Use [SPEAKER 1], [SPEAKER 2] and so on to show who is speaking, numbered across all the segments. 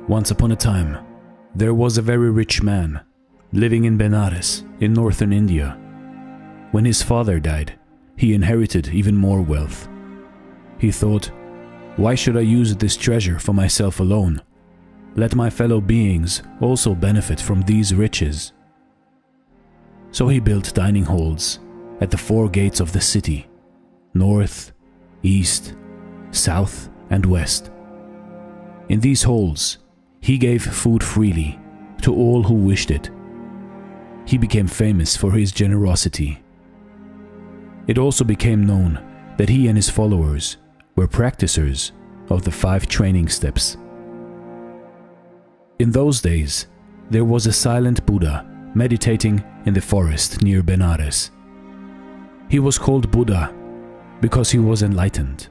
[SPEAKER 1] Once upon a time, there was a very rich man living in Benares in northern India. When his father died, he inherited even more wealth. He thought, "Why should I use this treasure for myself alone? Let my fellow beings also benefit from these riches." So he built dining halls at the 4 gates of the city, north, east, south, and west. In these halls, he gave food freely to all who wished it. He became famous for his generosity. It also became known that he and his followers were practicers of the 5 training steps. In those days, there was a silent Buddha meditating in the forest near Benares. He was called Buddha because he was enlightened.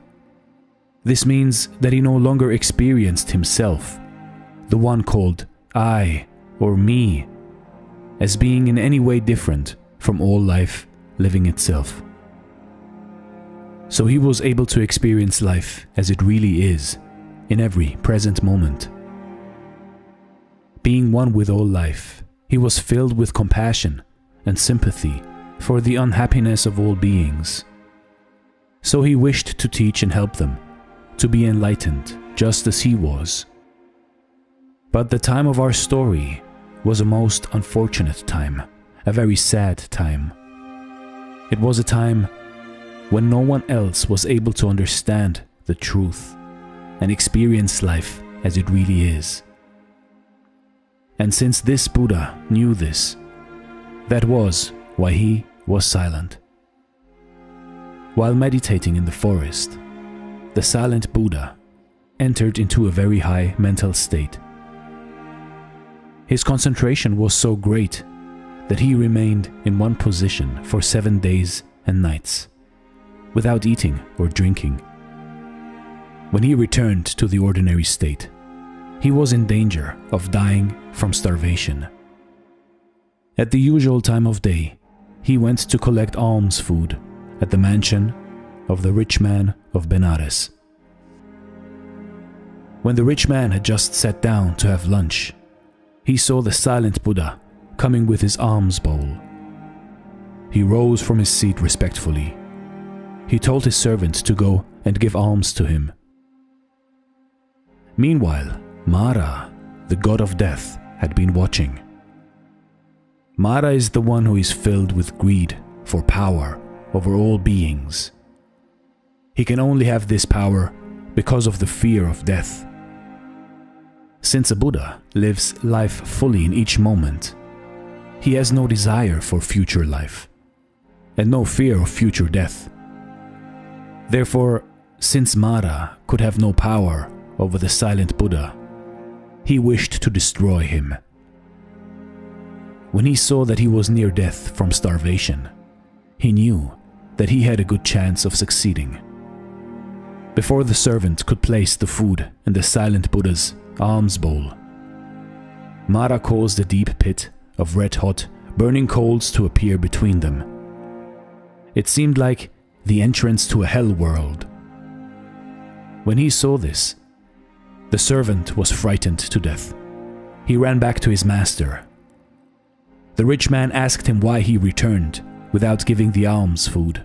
[SPEAKER 1] This means that he no longer experienced himself, the one called I or me, as being in any way different from all life living itself. So he was able to experience life as it really is, in every present moment. Being one with all life, he was filled with compassion and sympathy for the unhappiness of all beings. So he wished to teach and help them to be enlightened just as he was. But the time of our story was a most unfortunate time, a very sad time. It was a time when no one else was able to understand the truth and experience life as it really is. And since this Buddha knew this, that was why he was silent. While meditating in the forest, the silent Buddha entered into a very high mental state. His concentration was so great that he remained in one position for 7 days and nights, without eating or drinking. When he returned to the ordinary state, he was in danger of dying from starvation. At the usual time of day, he went to collect alms food at the mansion of the rich man of Benares. When the rich man had just sat down to have lunch, he saw the silent Buddha coming with his alms bowl. He rose from his seat respectfully. He told his servant to go and give alms to him. Meanwhile, Mara, the god of death, had been watching. Mara is the one who is filled with greed for power over all beings. He can only have this power because of the fear of death. Since a Buddha lives life fully in each moment, he has no desire for future life and no fear of future death. Therefore, since Mara could have no power over the silent Buddha, he wished to destroy him. When he saw that he was near death from starvation, he knew that he had a good chance of succeeding. Before the servant could place the food in the silent Buddha's alms bowl, Mara caused a deep pit of red-hot, burning coals to appear between them. It seemed like the entrance to a hell world. When he saw this, the servant was frightened to death. He ran back to his master. The rich man asked him why he returned without giving the alms food.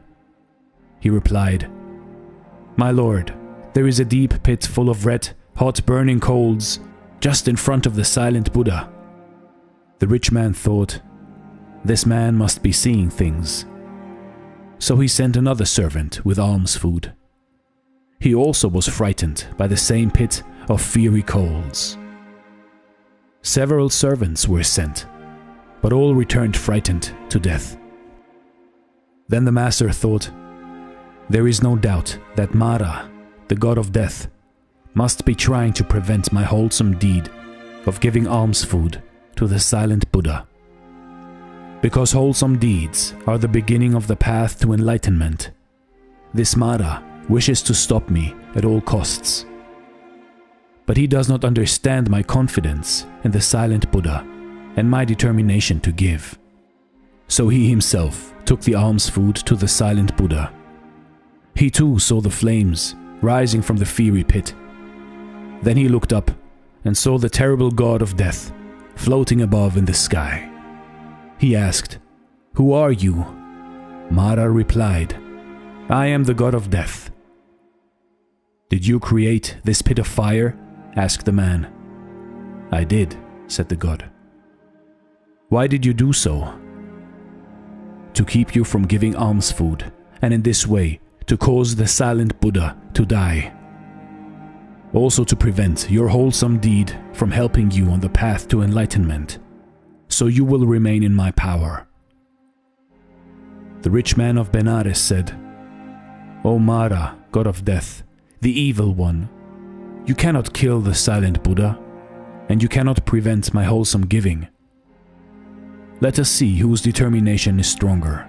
[SPEAKER 1] He replied, "My lord, there is a deep pit full of red, hot burning coals just in front of the silent Buddha." The rich man thought, "This man must be seeing things." So he sent another servant with alms food. He also was frightened by the same pit of fiery coals. Several servants were sent, but all returned frightened to death. Then the master thought, "There is no doubt that Mara, the god of death, must be trying to prevent my wholesome deed of giving alms food to the silent Buddha. Because wholesome deeds are the beginning of the path to enlightenment, this Mara wishes to stop me at all costs. But he does not understand my confidence in the silent Buddha and my determination to give. So he himself took the alms food to the silent Buddha. He too saw the flames rising from the fiery pit. Then he looked up and saw the terrible god of death floating above in the sky. He asked, "Who are you?" Mara replied, "I am the god of death." "Did you create this pit of fire?" asked the man. "I did," said the god. "Why did you do so?" "To keep you from giving alms food, and in this way to cause the silent Buddha to die. Also to prevent your wholesome deed from helping you on the path to enlightenment, so you will remain in my power." The rich man of Benares said, "O Mara, god of death, the evil one, you cannot kill the silent Buddha, and you cannot prevent my wholesome giving. Let us see whose determination is stronger."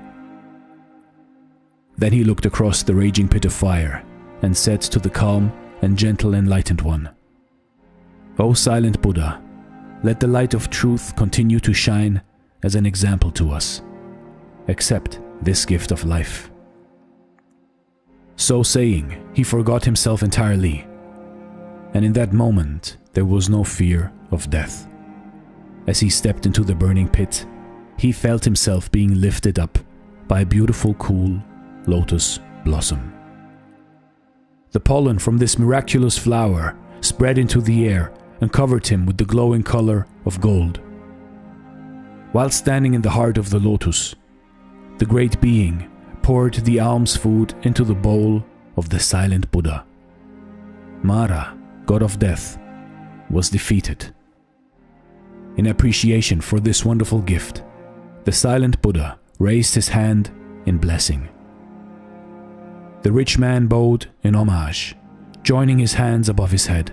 [SPEAKER 1] Then he looked across the raging pit of fire and said to the calm and gentle enlightened one, "O silent Buddha, let the light of truth continue to shine as an example to us. Accept this gift of life." So saying, he forgot himself entirely, and in that moment there was no fear of death. As he stepped into the burning pit, he felt himself being lifted up by a beautiful, cool lotus blossom. The pollen from this miraculous flower spread into the air and covered him with the glowing color of gold. While standing in the heart of the lotus, the great being poured the alms food into the bowl of the silent Buddha. Mara, god of death, was defeated. In appreciation for this wonderful gift, the silent Buddha raised his hand in blessing. The rich man bowed in homage, joining his hands above his head.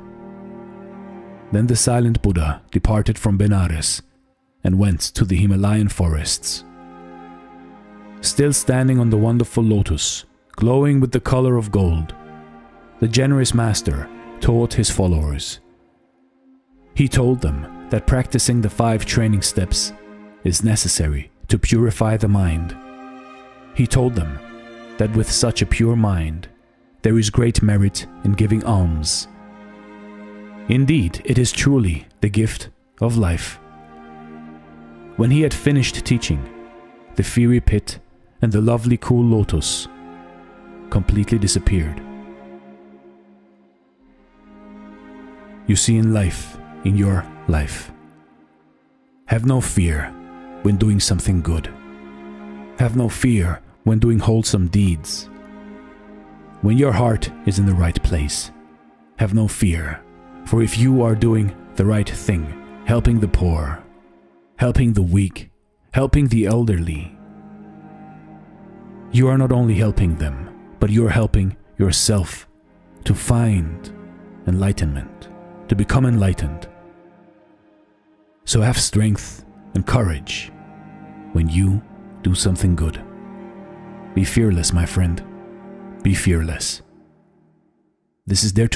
[SPEAKER 1] Then the silent Buddha departed from Benares and went to the Himalayan forests. Still standing on the wonderful lotus, glowing with the color of gold, the generous master taught his followers. He told them that practicing the 5 training steps is necessary to purify the mind. He told them that with such a pure mind, there is great merit in giving alms. Indeed, it is truly the gift of life. When he had finished teaching, the fiery pit and the lovely cool lotus completely disappeared. You see in life, in your life, have no fear when doing something good. Have no fear when doing wholesome deeds. When your heart is in the right place, have no fear, for if you are doing the right thing, helping the poor, helping the weak, helping the elderly, you are not only helping them, but you are helping yourself to find enlightenment, to become enlightened. So have strength and courage when you do something good. Be fearless, my friend. Be fearless. This is Dare to